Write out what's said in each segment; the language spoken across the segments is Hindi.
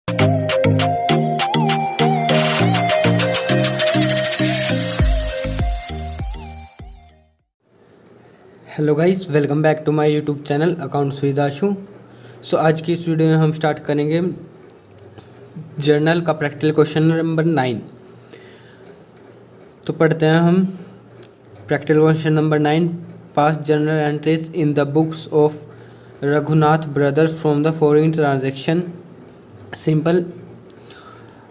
Hello guys, welcome back to my YouTube channel accounts with Ashu. So आज की इस वीडियो में हम स्टार्ट करेंगे जर्नल का प्रैक्टिकल क्वेश्चन नंबर 9। तो पढ़ते हैं हम practical question number 9। Pass journal entries in the books of Raghunath brothers from the following transaction. Simple.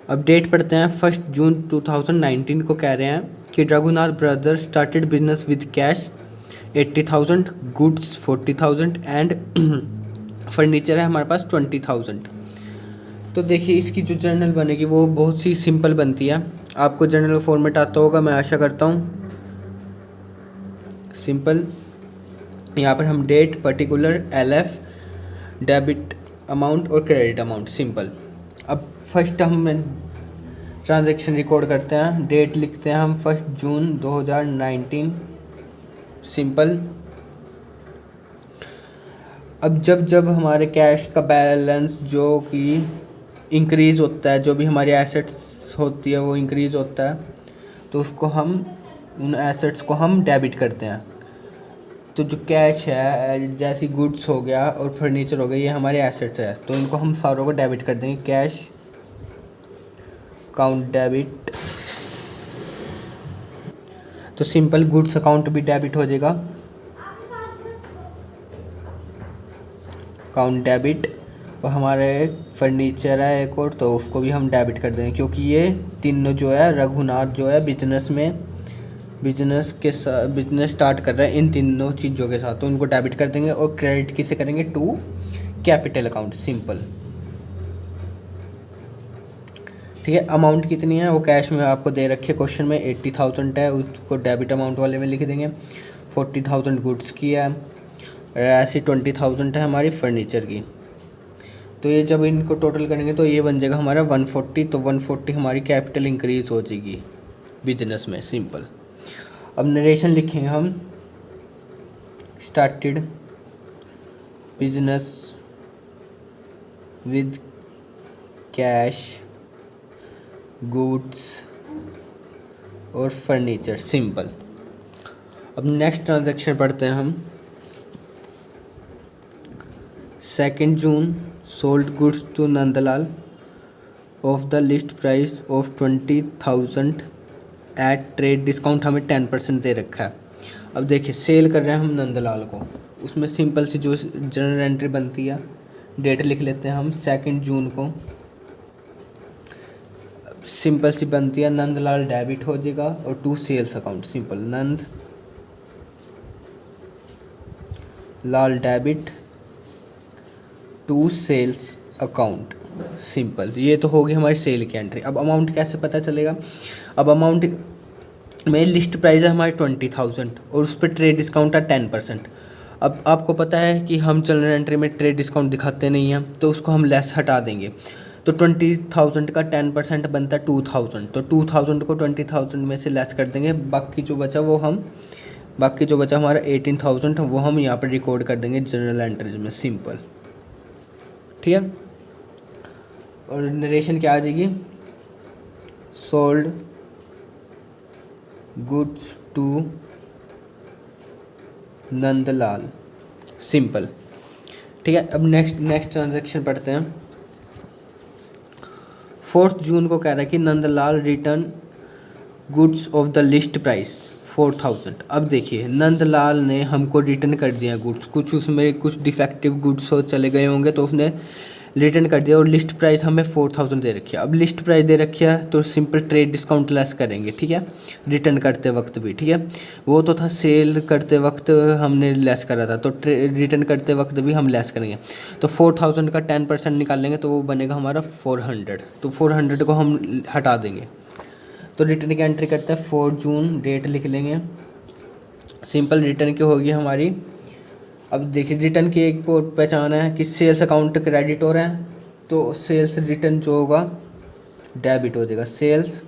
Update पढ़ते हैं। 1 जून 2019 को कह रहे हैं कि Raghunath brothers started business with cash 80,000, goods 40,000 and furniture है हमारे पास 20,000। तो देखिए इसकी जो जर्नल बनेगी वो बहुत सी सिंपल बनती है। आपको जर्नल फॉर्मेट आता होगा, मैं आशा करता हूँ। सिंपल। यहाँ पर हम date, particular, LF, debit amount और क्रेडिट अमाउंट। सिंपल। अब फर्स्ट हम ट्रांजैक्शन रिकॉर्ड करते हैं। डेट लिखते हैं हम 1 जून 2019। सिंपल। अब जब हमारे कैश का बैलेंस जो कि इंक्रीज़ होता है, जो भी हमारी एसेट्स होती है वो इंक्रीज़ होता है, तो उसको हम उन एसेट्स को हम डेबिट करते हैं। तो जो कैश है, जैसी गुड्स हो गया और फर्नीचर हो गया, ये हमारे एसेट्स है, तो इनको हम सारों को डेबिट कर देंगे। Cash account debit. तो सिंपल गुड्स अकाउंट भी डेबिट हो जाएगा, अकाउंट डेबिट। और हमारे फर्नीचर है एक और, तो उसको भी हम डेबिट कर देंगे, क्योंकि ये तीनों जो है रघुनाथ जो है बिजनेस स्टार्ट कर रहे हैं इन तीनों चीज़ों के साथ, तो इनको डेबिट कर देंगे। और क्रेडिट किसे करेंगे? To capital account. सिंपल। ठीक है। अमाउंट कितनी है वो कैश में आपको दे रखी है क्वेश्चन में, 80,000 है, उसको डेबिट अमाउंट वाले में लिख देंगे। 40,000 गुड्स की है, ऐसी 20,000 है हमारी फर्नीचर की। तो ये जब इनको टोटल करेंगे तो ये बन जाएगा हमारा 140। तो 140 हमारी कैपिटल इंक्रीज हो जाएगी बिजनेस में। सिंपल। अब नरेशन लिखेंगे हम। Started business with cash, goods और फर्नीचर। सिंपल। अब नेक्स्ट ट्रांजैक्शन पढ़ते हैं हम। 2 June sold goods to Nandlal of the list price of 20,000 at trade discount. हमें 10% दे रखा है। अब देखिए सेल कर रहे हैं हम नंदलाल को, उसमें सिंपल सी जो जनरल एंट्री बनती है, डेट लिख लेते हैं हम 2 जून को। सिंपल सी बनती है, नंदलाल डेबिट हो जाएगा और to sales account. Simple. Nand Lal debit to sales account. Simple. ये तो होगी हमारी सेल की एंट्री। अब अमाउंट कैसे पता चलेगा? अब अमाउंट में लिस्ट प्राइस है हमारी 20,000 और उस पर ट्रेड डिस्काउंट है 10%। अब आपको पता है कि हम जनरल एंट्री में ट्रेड डिस्काउंट दिखाते नहीं हैं, तो उसको हम लेस हटा देंगे। तो 20,000 का 10% बनता है 2,000। तो 2,000 को 20,000 में से लेस कर देंगे। बाकी जो बचा हमारा 18,000 वो हम यहाँ पर रिकॉर्ड कर देंगे जनरल एंट्रीज में। सिंपल। ठीक है। और नरेशन क्या आ जाएगी? Sold goods to Nandlal. Simple. ठीक है। अब नेक्स्ट ट्रांजैक्शन पढ़ते हैं। 4 जून को कह रहा है कि Nandlal return goods of the list price 4,000। अब देखिए नंदलाल ने हमको रिटर्न कर दिया गुड्स, कुछ उसमें कुछ डिफेक्टिव गुड्स हो चले गए होंगे तो उसने रिटर्न कर दिया, और लिस्ट प्राइस हमें 4,000 दे रखी है। अब लिस्ट प्राइस दे रखी है तो सिंपल ट्रेड डिस्काउंट लेस करेंगे। ठीक है। रिटर्न करते वक्त भी। ठीक है। वो तो था सेल करते वक्त हमने लेस करा था, तो रिटर्न करते वक्त भी हम लेस करेंगे। तो 4,000 का 10% निकालेंगे तो वो बनेगा हमारा 400। तो 400 को हम हटा देंगे। तो रिटर्न की एंट्री करते हैं 4 जून, डेट लिख लेंगे। सिंपल। रिटर्न की होगी हमारी। अब देखिए रिटर्न की एक पहचान है कि सेल्स अकाउंट क्रेडिट हो रहा है, तो सेल्स रिटर्न जो होगा डेबिट हो जाएगा। Sales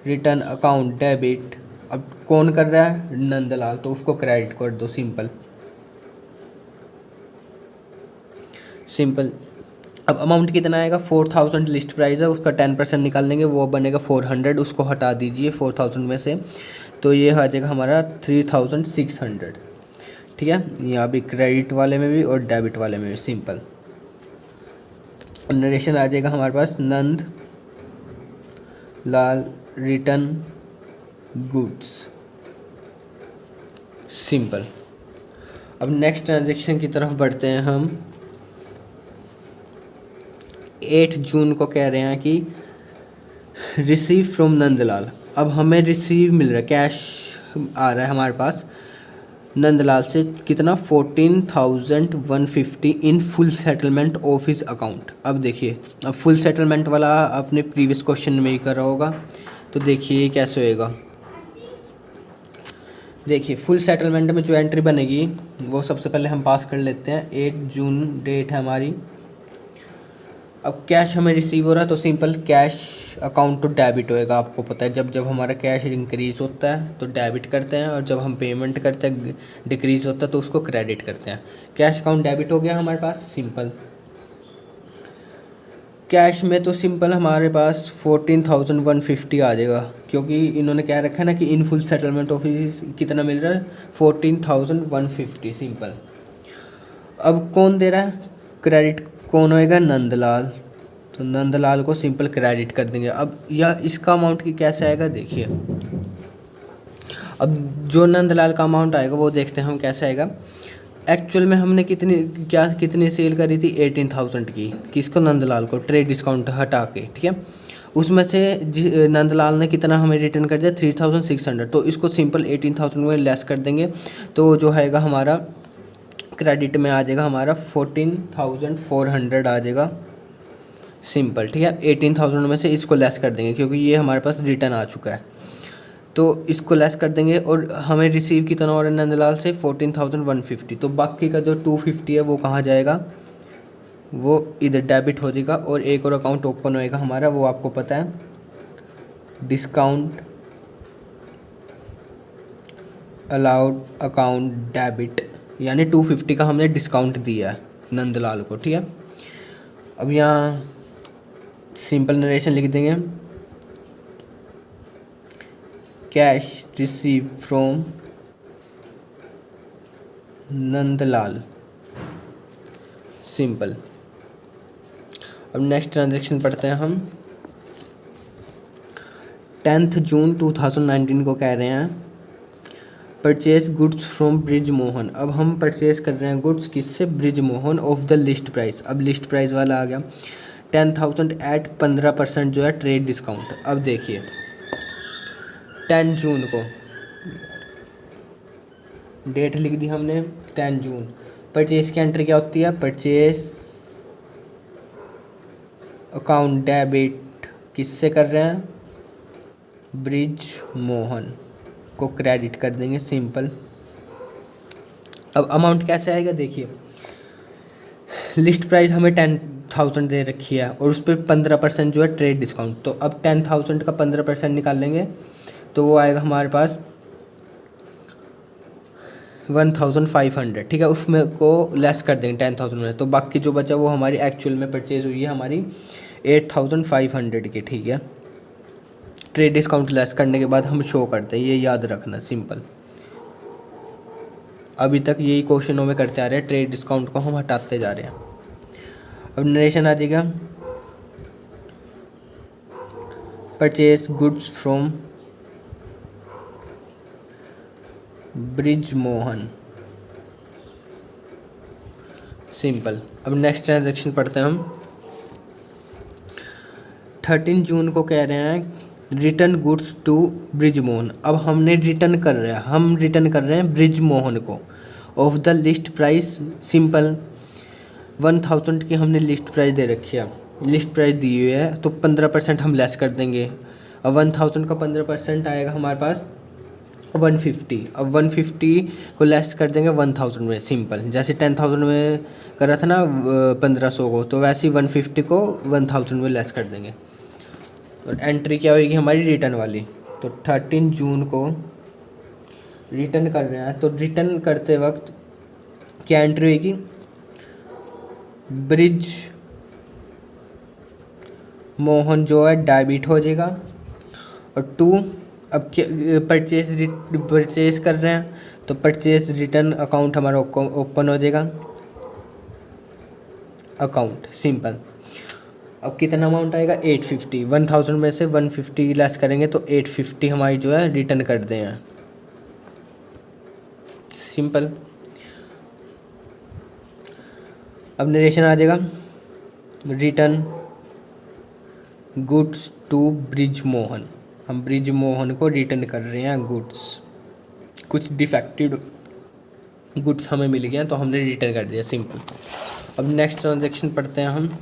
return account debit. अब कौन कर रहा है? नंदलाल, तो उसको क्रेडिट कर दो। सिंपल। अब अमाउंट कितना आएगा, 4000 लिस्ट प्राइस है, उसका 10% निकाल लेंगे, वो बनेगा 400, उसको हटा दीजिए 4000 में से, तो ये आ जाएगा हमारा 3600। ठीक है, यहाँ भी क्रेडिट वाले में भी और डेबिट वाले में भी सिंपल। नरेशन आ जाएगा हमारे पास, Nand Lal return goods, simple. अब नेक्स्ट ट्रांजैक्शन की तरफ बढ़ते हैं हम। 8 जून को कह रहे हैं कि रिसीव फ्रॉम नंदलाल। अब हमें रिसीव मिल रहा है, कैश आ रहा है हमारे पास नंदलाल से, कितना, 14,150 in full settlement of his account. अब देखिए, अब फुल सेटलमेंट वाला अपने प्रीवियस क्वेश्चन में ही करा होगा, तो देखिए ये कैसे होएगा। देखिए फुल सेटलमेंट में जो एंट्री बनेगी वो सबसे पहले हम पास कर लेते हैं। 8 जून डेट है हमारी। अब कैश हमें रिसीव हो रहा है तो सिंपल कैश अकाउंट तो डेबिट होएगा। आपको पता है जब जब हमारा कैश इंक्रीज़ होता है तो डेबिट करते हैं, और जब हम पेमेंट करते हैं डिक्रीज़ होता है तो उसको क्रेडिट करते हैं। कैश अकाउंट डेबिट हो गया हमारे पास, सिंपल। कैश में तो सिंपल हमारे पास 14,150 आ जाएगा, क्योंकि इन्होंने क्या रखा है ना कि इन फुल सेटलमेंट ऑफिस कितना मिल रहा है, 14,150, सिंपल। अब कौन दे रहा है क्रेडिट, कौन होएगा, नंदलाल, तो नंदलाल को सिंपल क्रेडिट कर देंगे। अब यह इसका अमाउंट की कैसे आएगा देखिए, अब जो नंदलाल का अमाउंट आएगा वो देखते हैं हम कैसे आएगा। एक्चुअल में हमने कितनी सेल करी थी, 18,000 की, किसको, नंदलाल को, ट्रेड डिस्काउंट हटा के, ठीक है। उसमें से नंदलाल ने कितना हमें रिटर्न कर दिया, 3,600, तो इसको सिंपल 18,000 में लेस कर देंगे, तो जो आएगा हमारा क्रेडिट में आ जाएगा हमारा 14,400 आ जाएगा, सिंपल। ठीक है, 18,000 में से इसको लेस कर देंगे क्योंकि ये हमारे पास रिटर्न आ चुका है, तो इसको लेस कर देंगे। और हमें रिसीव कितना हो रहा है नंदलाल से, 14,150, तो बाकी का जो 250 है वो कहाँ जाएगा, वो इधर डेबिट हो जाएगा। और एक और अकाउंट ओपन होएगा हमारा, वो आपको पता है, डिस्काउंट अलाउड अकाउंट डेबिट, यानी 250 का हमने डिस्काउंट दिया है नंदलाल को। ठीक है, अब यहाँ सिंपल नरेशन लिख देंगे, cash receive from Nandlal, simple. अब नेक्स्ट ट्रांजैक्शन पढ़ते हैं हम। 10 जून 2019 को कह रहे हैं purchase goods from Brij Mohan. अब हम परचेज कर रहे हैं गुड्स किससे, bridge Mohan, of the list price. अब लिस्ट प्राइस वाला आ गया 10,000 एट 15% जो है ट्रेड डिस्काउंट। अब देखिए 10 जून को डेट लिख दी हमने, 10 जून। परचेज की एंट्री क्या होती है, परचेज अकाउंट डेबिट किससे कर रहे हैं, ब्रिज मोहन को क्रेडिट कर देंगे, सिंपल। अब अमाउंट कैसे आएगा देखिए, लिस्ट प्राइस हमें 10,000 दे रखी है और उस पर 15% जो है ट्रेड डिस्काउंट, तो अब 10,000 का 15% निकाल लेंगे तो वो आएगा हमारे पास 1,500। ठीक है, उसमें को लेस कर देंगे 10,000 में, तो बाकी जो बचा वो हमारी एक्चुअल में परचेज हुई है हमारी 8,500 की। ठीक है, ट्रेड डिस्काउंट लेस करने के बाद हम शो करते हैं, ये याद रखना, सिंपल। अभी तक यही क्वेश्चनों में करते आ रहे हैं, ट्रेड डिस्काउंट को हम हटाते जा रहे हैं। अब नरेशन आ जाएगा, purchase goods from Brij Mohan, simple. अब नेक्स्ट ट्रांजैक्शन पढ़ते हैं हम। 13 जून को कह रहे हैं return goods to Brij Mohan. अब हमने रिटर्न कर रहे हैं, हम रिटर्न कर रहे हैं ब्रिज मोहन को, of the list price, simple. 1,000 की हमने लिस्ट प्राइस दे रखी है, लिस्ट प्राइस दी हुई है, तो 15% हम लेस कर देंगे। अब 1,000 का 15% आएगा हमारे पास 150। अब 150 को लेस कर देंगे 1,000 में, सिंपल। जैसे 10,000 में कर रहा था ना 1,500 को, तो वैसे ही 150 को 1,000 में लेस कर देंगे। और एंट्री क्या होगी हमारी, रिटर्न वाली। तो 13 जून को रिटर्न कर रहे हैं, तो रिटर्न करते वक्त क्या एंट्री होगी, ब्रिज मोहन जो है डेबिट हो जाएगा। और 2, अब परचेज कर रहे हैं तो परचेज रिटर्न अकाउंट हमारा ओपन हो जाएगा, अकाउंट सिंपल। अब कितना अमाउंट आएगा 850, 1000 में से 150 लेस करेंगे तो 850 हमारी जो है रिटर्न कर दें हैं, सिंपल। अब नरेशन आ जाएगा, return goods to Brij Mohan, हम ब्रिज मोहन को रिटर्न कर रहे हैं गुड्स, कुछ डिफेक्टिव गुड्स हमें मिल गया तो हमने रिटर्न कर दिया, सिंपल। अब नेक्स्ट ट्रांजैक्शन पढ़ते हैं हम।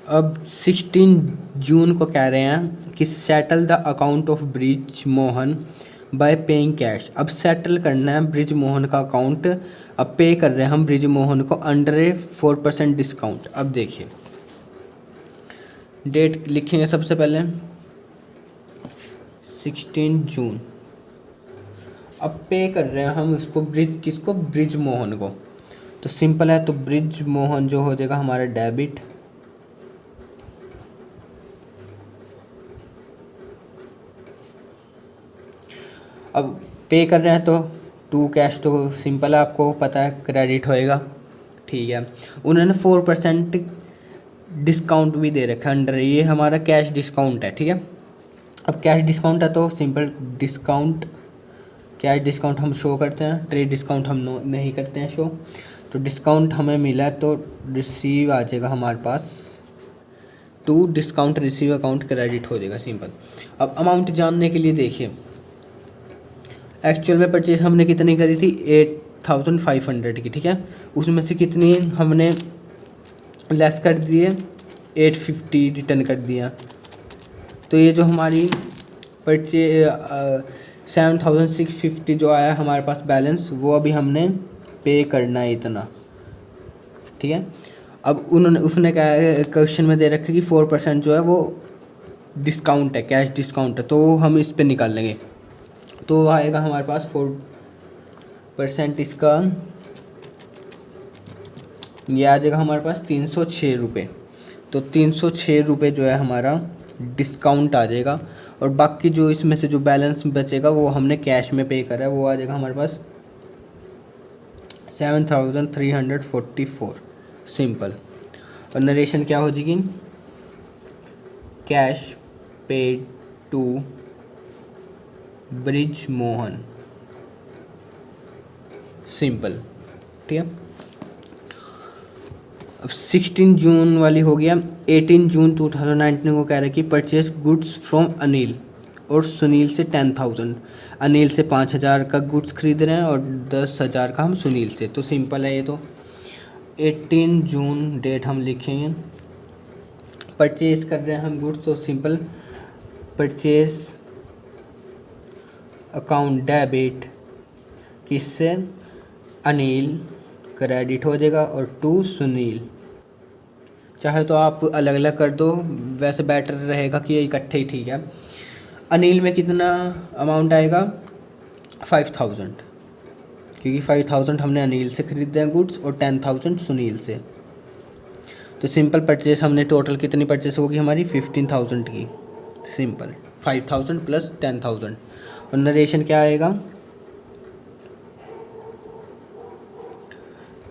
अब 16 जून को कह रहे हैं कि settle the account of bridge Mohan bye paying cash. अब सेटल करना है ब्रिज मोहन का अकाउंट, अब पे कर रहे हैं हम ब्रिज मोहन को अंडर ए 4% डिस्काउंट। अब देखिए डेट लिखेंगे सबसे पहले 16 जून। अब पे कर रहे हैं हम उसको किसको, ब्रिज मोहन को, तो सिंपल है, तो ब्रिज मोहन जो हो जाएगा हमारा डेबिट। अब पे कर रहे हैं तो टू कैश तो सिंपल है, आपको पता है क्रेडिट होएगा, ठीक है। उन्होंने 4% डिस्काउंट भी दे रखा है अंडर, ये हमारा कैश डिस्काउंट है, ठीक है। अब कैश डिस्काउंट है तो सिंपल डिस्काउंट, कैश डिस्काउंट हम शो करते हैं, ट्रेड डिस्काउंट हम नहीं करते हैं शो। तो डिस्काउंट हमें मिला है तो रिसीव आ जाएगा हमारे पास, to discount receive account credit हो जाएगा, सिंपल। अब अमाउंट जानने के लिए देखिए एक्चुअल में परचेज हमने कितनी करी थी 8500 की, ठीक है। उसमें से कितनी हमने लेस कर दिए 850 रिटर्न कर दिया, तो ये जो हमारी परचेज 7650 जो आया हमारे पास बैलेंस, वो अभी हमने पे करना है इतना, ठीक है। अब उसने क्या है क्वेश्चन में दे रखा है कि 4% जो है वो डिस्काउंट है, कैश डिस्काउंट है, तो हम इस पे निकाल लेंगे, तो आएगा हमारे पास 4% इसका, ये आ जाएगा हमारे पास 306 रुपये। तो 306 रुपये जो है हमारा डिस्काउंट आ जाएगा, और बाकी जो इसमें से जो बैलेंस बचेगा वो हमने कैश में पे करा है, वो आ जाएगा हमारे पास 7344, सिंपल। और नरेशन क्या हो जाएगी, cash paid to Brij Mohan, simple, ठीक है। अब 16 जून वाली हो गया। 18 जून 2019 को कह रहा है कि परचेज गुड्स फ्रॉम अनिल और सुनील से 10,000। अनिल से 5,000 का गुड्स खरीद रहे हैं और 10,000 का हम सुनील से, तो सिंपल है ये। तो 18 जून डेट हम लिखेंगे, परचेज कर रहे हैं हम गुड्स, तो सिंपल परचेज अकाउंट डेबिट किससे, अनिल क्रेडिट हो जाएगा, और टू सुनील। चाहे तो आप अलग अलग कर दो, वैसे बेटर रहेगा कि ये इकट्ठे ही ठीक है। अनिल में कितना अमाउंट आएगा 5000, क्योंकि 5000 हमने अनिल से खरीदे हैं गुड्स और 10,000 सुनील से। तो सिंपल परचेस हमने टोटल कितनी परचेस होगी हमारी 15,000 की, सिंपल 5000 प्लस 10,000। और नरेशन क्या आएगा,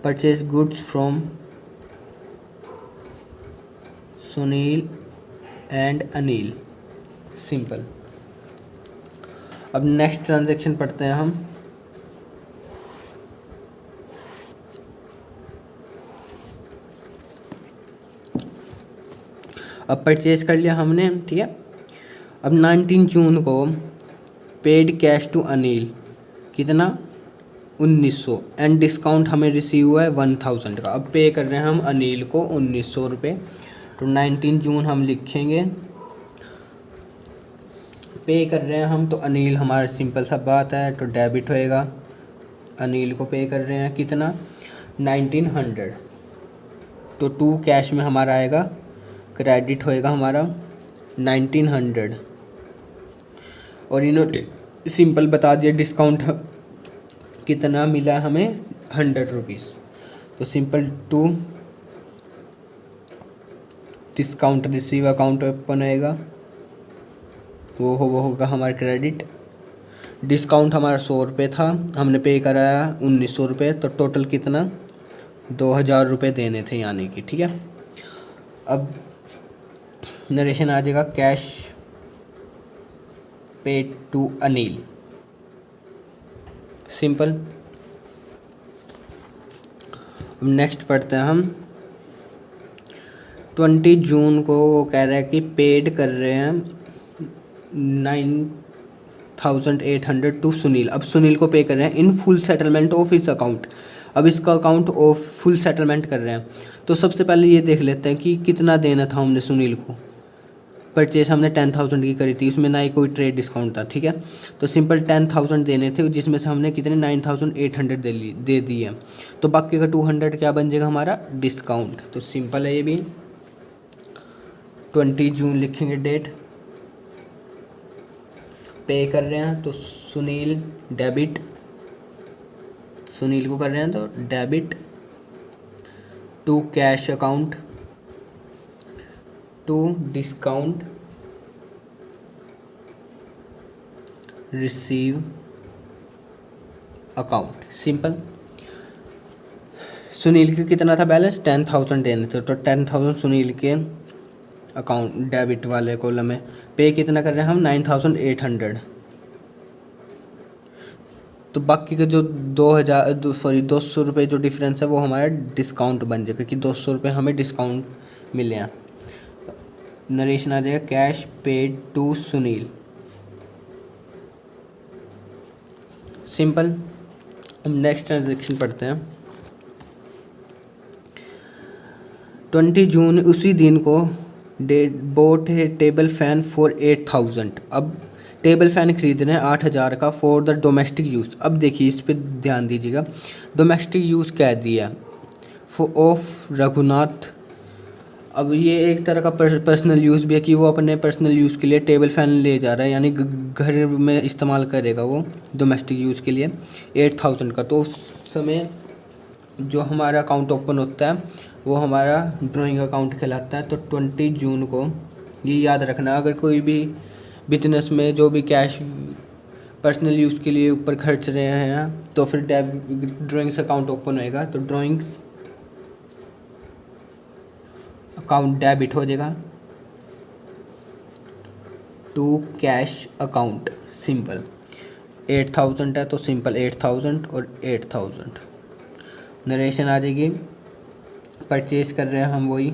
purchase goods from Sunil and Anil, simple. अब नेक्स्ट ट्रांजैक्शन पढ़ते हैं हम। अब परचेज कर लिया हमने, ठीक है। अब 19 जून को पेड कैश टू अनिल कितना 1900 एंड डिस्काउंट हमें रिसीव हुआ है 1000 का। अब पे कर रहे हैं हम अनिल को 1900 रुपये। तो 19 जून हम लिखेंगे, पे कर रहे हैं हम, तो अनिल हमारा सिंपल सा बात है, तो डेबिट होएगा। अनिल को पे कर रहे हैं कितना 1900, तो टू कैश में हमारा आएगा, क्रेडिट होएगा हमारा 1900। और इन्होंने सिंपल बता दिया डिस्काउंट कितना मिला हमें 100 रुपीज़। तो simple to discount receive account open होएगा, वो होगा हमारा क्रेडिट। डिस्काउंट हमारा 100 रुपये था, हमने पे कराया 1900 रुपये, तो टोटल कितना 2000 रुपये देने थे यानी कि, ठीक है। अब नरेशन आ जाएगा cash paid to Anil, simple. अब नेक्स्ट पढ़ते हैं हम 20 जून को वो कह रहा है कि पेड कर रहे हैं 9800 टू सुनील। अब सुनील को पे कर रहे हैं in full settlement of his account. अब इसका अकाउंट ऑफ फुल सेटलमेंट कर रहे हैं, तो सबसे पहले ये देख लेते हैं कि कितना देना था हमने सुनील को। परचेज हमने 10,000 की करी थी, उसमें ना ही कोई ट्रेड डिस्काउंट था, ठीक है। तो सिंपल 10,000 देने थे, जिसमें से हमने कितने 9,800 दे दिए। तो बाकी का 200 क्या बन जाएगा हमारा डिस्काउंट। तो सिंपल है ये भी। 20 जून लिखेंगे डेट, पे कर रहे हैं तो सुनील डेबिट, सुनील को कर रहे हैं तो debit to cash account to discount receive account, simple. Sunil के कितना था बैलेंस 10,000 देने थे, तो 10,000 सुनील के अकाउंट डेबिट वाले कॉलम में। पे कितना कर रहे हैं हम 9,800, तो बाकी का जो 200 रुपये जो डिफरेंस है वो हमारा डिस्काउंट बन जाएगा कि 200 रुपये हमें डिस्काउंट मिले हैं। नरेशन आ जाएगा cash paid to Sunil, simple. अब नेक्स्ट ट्रांजेक्शन पढ़ते हैं 20 जून, उसी दिन को बोट है टेबल फैन फॉर 8,000। अब टेबल फैन खरीद रहे हैं 8,000 का फॉर द डोमेस्टिक यूज़। अब देखिए इस पर ध्यान दीजिएगा, डोमेस्टिक यूज़ क्या दिया फॉर ऑफ रघुनाथ। अब ये एक तरह का पर्सनल यूज़ भी है कि वो अपने पर्सनल यूज़ के लिए टेबल फैन ले जा रहा है, यानी घर में इस्तेमाल करेगा वो डोमेस्टिक यूज़ के लिए 8,000 का। तो उस समय जो हमारा अकाउंट ओपन होता है वो हमारा ड्राइंग अकाउंट कहलाता है। तो 20 जून को ये याद रखना, अगर कोई भी बिजनेस में जो भी कैश पर्सनल यूज़ के लिए ऊपर खर्च रहे हैं तो फिर ड्राइंग्स अकाउंट ओपन होएगा, तो ड्राइंग्स अकाउंट डेबिट हो जाएगा टू कैश अकाउंट, सिंपल। 8,000 है तो सिंपल 8,000 और 8,000। नरेशन आ जाएगी, परचेज कर रहे हैं हम वही,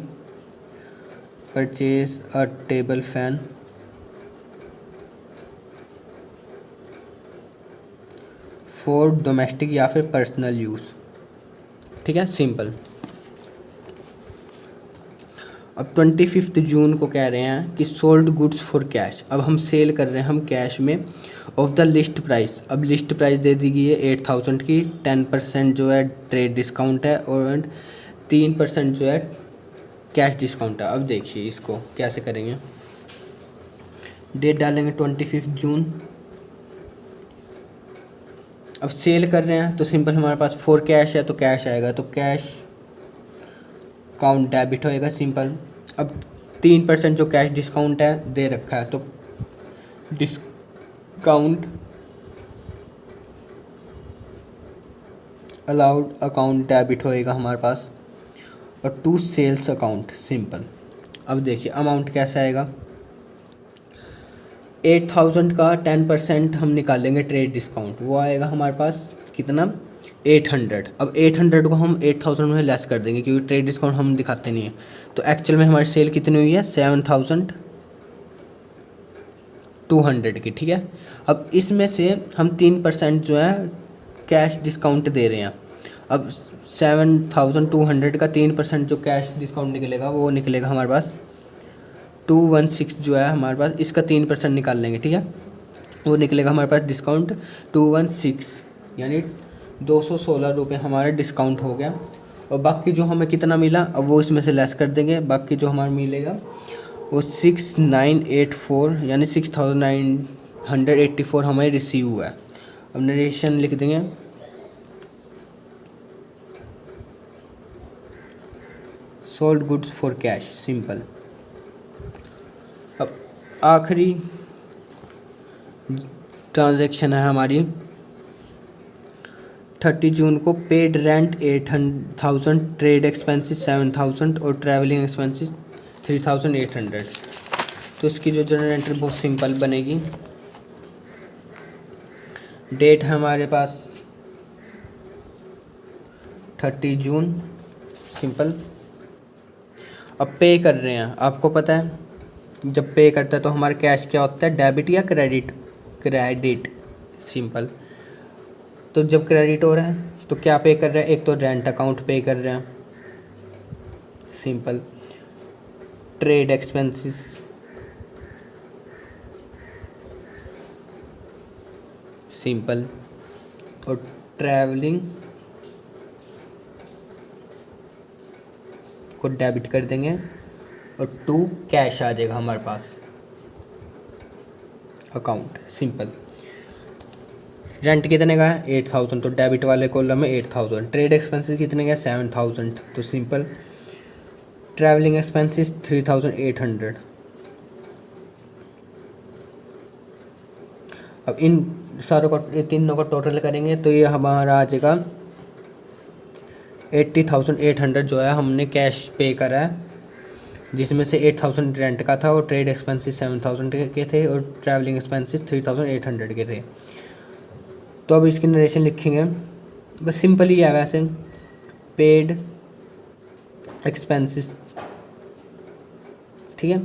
purchase a table fan for domestic या फिर पर्सनल यूज़, ठीक है, सिंपल। अब 25 जून को कह रहे हैं कि सोल्ड गुड्स फॉर कैश। अब हम सेल कर रहे हैं हम कैश में ऑफ द लिस्ट प्राइस। अब लिस्ट प्राइस दे दी गई है 8,000 की, 10% जो है ट्रेड डिस्काउंट है और 3% जो है कैश डिस्काउंट है। अब देखिए इसको कैसे करेंगे, डेट डालेंगे 25 जून। अब सेल कर रहे हैं तो सिंपल हमारे पास फॉर कैश है तो कैश आएगा, तो कैश अकाउंट डेबिट होएगा, सिंपल। अब 3% जो कैश डिस्काउंट है दे रखा है, तो डिस्काउंट अलाउड अकाउंट डेबिट होएगा हमारे पास, और टू सेल्स अकाउंट, सिंपल। अब देखिए अमाउंट कैसा आएगा, 8,000 का 10% हम निकालेंगे ट्रेड डिस्काउंट, वो आएगा हमारे पास कितना 800। अब 800 को हम 8,000 में लेस कर देंगे क्योंकि ट्रेड डिस्काउंट हम दिखाते नहीं हैं। तो एक्चुअल में हमारी सेल कितनी हुई है 7,200 की, ठीक है। अब इसमें से हम 3% जो है कैश डिस्काउंट दे रहे हैं। अब 7,200 का 3% जो कैश डिस्काउंट निकलेगा वो निकलेगा हमारे पास 216 जो है हमारे पास, इसका 3% निकाल लेंगे, ठीक है। वो निकलेगा हमारे पास डिस्काउंट 216, यानी 216 रुपये हमारा डिस्काउंट हो गया। और बाकी जो हमें कितना मिला अब वो इसमें से लेस कर देंगे, बाकी जो हमारा मिलेगा वो 6,984 यानी 6,984 हमें रिसीव हुआ है। अब नरेशन लिख देंगे sold goods for cash, simple. अब आखिरी ट्रांजैक्शन है हमारी 30 जून को। पेड रेंट 8,000, ट्रेड एक्सपेंसेस 7,000 और ट्रैवलिंग एक्सपेंसेस 3,800। तो इसकी जो जर्नल एंट्री बहुत सिंपल बनेगी। डेट है हमारे पास 30 जून, सिंपल। अब पे कर रहे हैं, आपको पता है जब पे करता है तो हमारा कैश क्या होता है, डेबिट या क्रेडिट? Credit, simple. तो जब क्रेडिट हो रहा है तो क्या पे कर रहे हैं, एक तो रेंट अकाउंट पे कर रहे हैं, सिंपल। Trade expenses, simple. और ट्रैवलिंग को डेबिट कर देंगे और टू कैश आ जाएगा हमारे पास अकाउंट, सिंपल। रेंट कितने का है 8,000, तो डेबिट वाले कॉलम में 8,000। ट्रेड एक्सपेंसेस कितने का 7,000, तो सिंपल। Travelling expenses 3,800। अब इन सारों को, तीनों को टोटल करेंगे तो ये हमारा आ जाएगा 80,800 जो है हमने कैश पे करा है, जिसमें से 8,000 रेंट का था और ट्रेड एक्सपेंसेस 7,000 के थे और ट्रैवलिंग एक्सपेंसेस 3,800 के थे। तो अब इसकी नरेशन लिखेंगे, बस सिंपल ही है वैसे। पेड एक्सपेंसेस, ठीक है।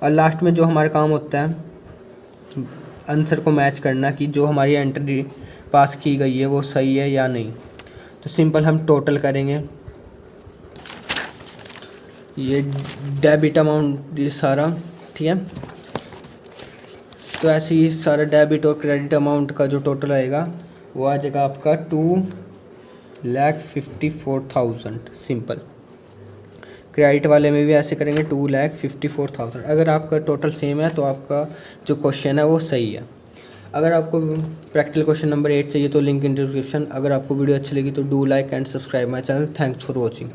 और लास्ट में जो हमारा काम होता है आंसर को मैच करना कि जो हमारी एंट्री पास की गई है वो सही है या नहीं। तो सिंपल हम टोटल करेंगे, ये डेबिट अमाउंट ये सारा, ठीक है। तो ऐसे ही सारा डेबिट और क्रेडिट अमाउंट का जो टोटल आएगा वो आ जाएगा आपका 2,54,000, सिंपल। क्रेडिट वाले में भी ऐसे करेंगे 2,54,000। अगर आपका टोटल सेम है तो आपका जो क्वेश्चन है वो सही है। अगर आपको प्रैक्टिकल क्वेश्चन नंबर 8 चाहिए तो लिंक इन डिस्क्रिप्शन। अगर आपको वीडियो अच्छी लगी तो do like and subscribe my channel. Thanks for watching.